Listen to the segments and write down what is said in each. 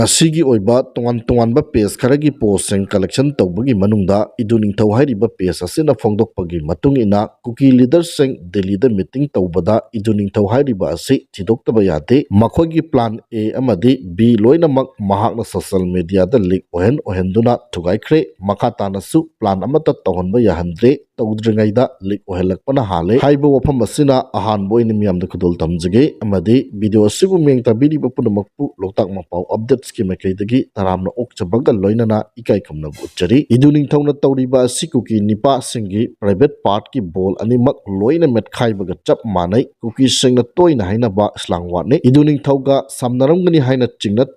ngasi oiba tongan page kharagi post and collection tawbagi manungda iduningthau hairiba page asina phongdokpagi matung ina Kuki leaders sing Delhi da meeting tawbada iduningthau hairiba asi thidoktaba yade makhogi plan A amadi B loinamak mahakna social media da leak ohenduna thugaikre makhatana su plan amata tawhanba yahandre tawdringaida leak ohelakpana hale haiba wafam asina ahan boini miyamda kudul tamjage amadi video asigu mengta bidi bapunamakpu Loktak Mapao updates ki mekaidagi taramna okchabaga loinana ikai kamna uchari iduningthauna tawriba Kuki nipa singi private part ki ball animak loina metkhai baga chap manai Kuki singna toina hainaba slangwatne iduningthauga samnaramgani haina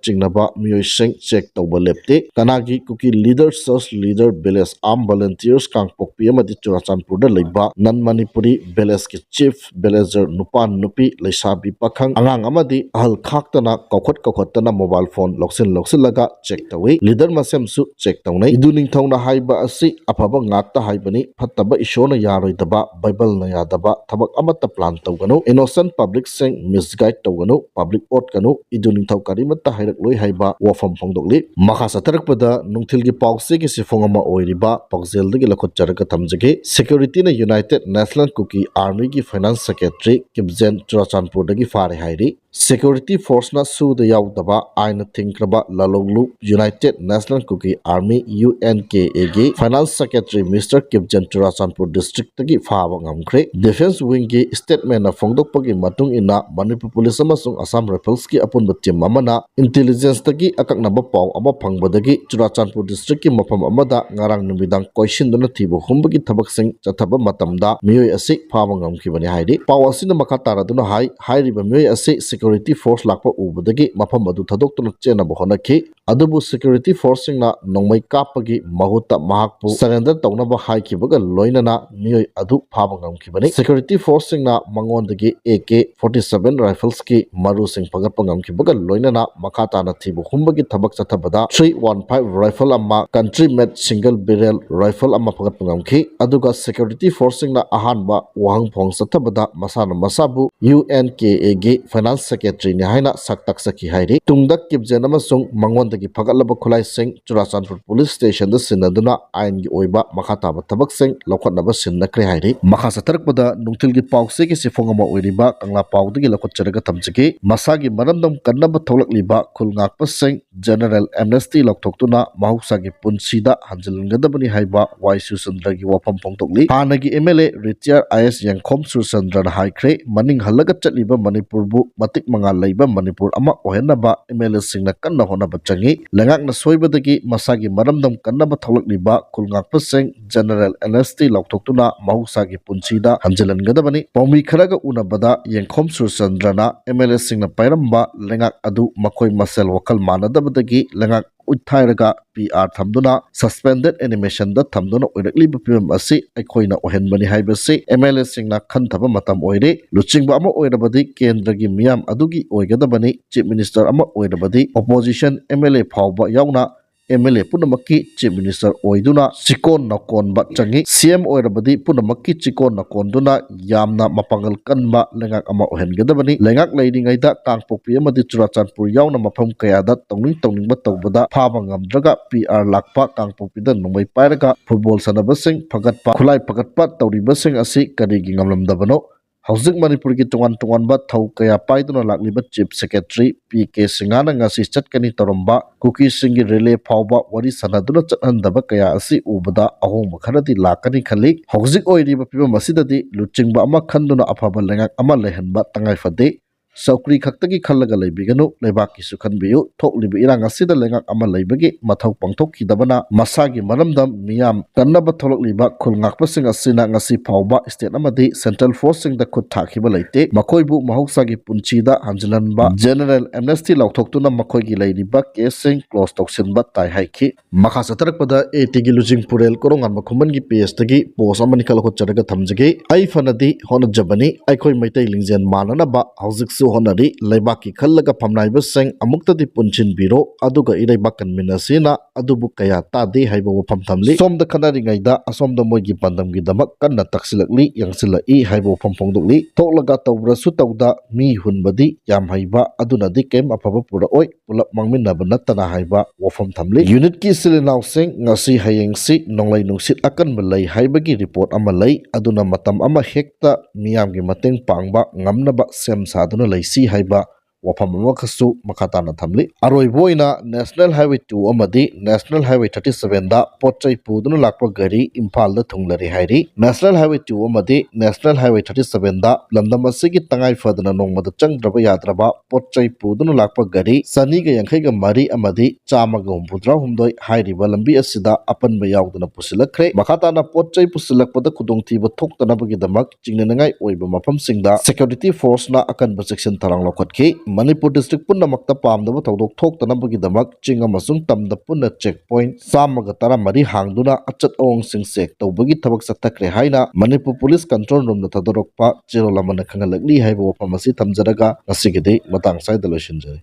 chingnaba miyoi sing check tawba lepte kanagi Kuki leader search leader village arm volunteers kangpokpi amadi Churachandpur da leiba non Manipuri village ki chief villager nupa nupi leisabi pakhang angang amadi ahal khaktana kokhatana mobile phone loksin laga check tawi leader masem su check tawnai iduningthauna haiba asi afaba ngakta haibani phattaba ishona yaroidaba bible na yadaba thabak amata plan tawganu innocent public sing misguide tawganu public ot kanu iduningthau karimata hairak loi haiba wafam phongdokli makha satarakpada nungthilgi pause ki sifongama oiriba pakjeldagi lakhot charaka thamjage security na United National Kuki Army ki finance secretary Kibzen Churachandpur dagi Phare hairi security force na su da yaudaba aina thinkraba laloglu United National Kuki Army UNKA gi finance secretary Mr. Kibzen Churachandpur district tagi phaba ngamkhre defense wing gi statement na phongdokpagi matung ina Manipur police amasung Assam Rifles ki apun team amana intelligence tagi akaknaba paw ama phangbadagi Churachandpur district ki mafam amada ngarang numidang koisinduna thibu humbagi thabak sing chathaba matamda miyoi asi phaba ngamkhibani haidi paw asina makha taraduna hairiba miyoi asi security force lakpa ubadagi mafam adu thadokna chena bohonaki adubu security force singna nongmai kapagi mahuta mahakpu surrender tawnaba haikibaga loinana miyoi adu phaba ngamkhibani security force singna mangondagi AK-47 rifles ki maru sing pagatpa ngamkhibaga loinana makhatana thibu humbagi thabak chathabada 315 rifle amma country made single barrel rifle amma pagatpa ngamkhi aduga security force singna ahanba wahang phong chathabada masana masabu UNKA gi finance secretary ni haina saktak saki hairi tungdak kibjen amasung mangondagi phagalaba khulai sing Churachandpur police station da sinaduna ain gi oiba makhataba thabak sing lokhatnaba sinnakre hairi makha satarakpada nungthilgi pause ki sifongama oiriba kangla pawdagi lokotcharaga thamjage masagi maramdam kannaba tholakliba khulngakpa sing general amnesty loktoktuna mahuksagi punsida hanjilangadabani haiba Y Susandragi wafam phongtokli hanagi MLA retire IS Yangkhom Susandrana haikre maning halaga chatliba Manipur bu matik mangal leiba Manipur ama ohenaba MLA singna kanna honaba changi lengakna soibadagi masagi maramdam kannaba tholakliba khulngakpa sing general amnesty loktoktuna mahuksagi punsida hanjilangadabani pawmi kharaga unabada Yangkhom Susandrana MLA singna pairamba lengak adu makoi masel wakal manadabadagi lengak uthairaga PR thamduna suspended animation da thamduna oirakliba pim asi aikoina ohenbani haibasi MLA singna khanthaba matam oire luchingba ama oirabadi kendragi miyam adugi oigadabani chief minister ama oirabadi opposition MLA phawba yauna MLA punamaki chief minister oiduna chikon nakon ba changi CM oirabadi punamaki chikon nakon duna yamna mapangal kanba lengak ama ohengadabani lengak leiringaida kangpokpi amadi Churachandpur yauna mafam kayada tongning ba tawbada phaba ngamdraga PR lakpa kangpokpida nongmai pairaga football sanabasing phagatpa khulai phagatpa tawribasing asi karigi ngamlamdabano Haujik Manipur ki tongan ba thau kaya paiduna lakliba chief secretary PK Singhana ngasi chatkani taramba Kuki singi relay phawba wari sanaduna chathandaba kaya asi ubada ahongba kharadi lakani khali haujik oiriba piba masidadi luchingba ama khanduna afaba lengak ama lehanba tangai fade Saukri khaktagi khallaga leibiganu leibaki su khanbiyu thoklibi irang asida lengak ama leibagi mathau pangthokkidabana masagi maramdam miyam kannaba tholokliba khulngakpa sing asina ngasi phawba state amadi central force sing da khut thakhiba leite makoibu mahuksagi punchida hanjilanba general amnesty loktoktuna makoigi leiriba case sing close toksinba tai haiki makha satarakpada ATG lujing purel korongan makhuman gi PS tagi post amani khalakot charaga thamjage ai fanadi honajabani aikoi maitai lingjen manana ba haujik honari leibaki khallaga phamnaiba sing amuktadi punchin biro aduga iraibakan minasina adubu kaya tade haiba wafam thamli somda khanari ngaida asomda moigi pandamgi damak kanna taksilakli yangsilai haiba wafam phongdokli thoklaga tawbrasu tawda mi hunbadi yam haiba aduna di kem afaba pura oi पुलप मांगमिन्नबा नत्तना हाइबा वफम थमली unit की सिलिनाउसिंग ngasi hayengsi nonglai nungsit akanba lei haibagi report ama lei aduna matam ama hekta miyamgi mateng pangba ngamnaba sem saduna leisi haiba wafam ama khasu makhatana thamli aroiboina national highway 2 amadi national highway 37 da potchai puduna lakpa gari imphal da thunglari hairi national highway 2 amadi national highway 37 da lamdam asigi tangai fadana nongmada changdraba yadraba potchai puduna lakpa gari sani ga yankhai ga mari amadi chama ga humpudra humdoi hairiba lambi asida apanba yaudana pusilakre makhatana potchai pusilakpada khudongthiba thoktanabagi damak chingnangai oiba mafamsingda security force na akanba section tharang lokhatki Manipur district punna makta pamdaba tawdok thoktanabagi damak chinga masung tamda punna checkpoint samaga tara mari hangduna achat awang sing sek tawbagi thabak satakre haina Manipur police control room na thadorokpa cherolamana khangalakli haiba wafamasi thamjaraga asigide matang saida loishinjari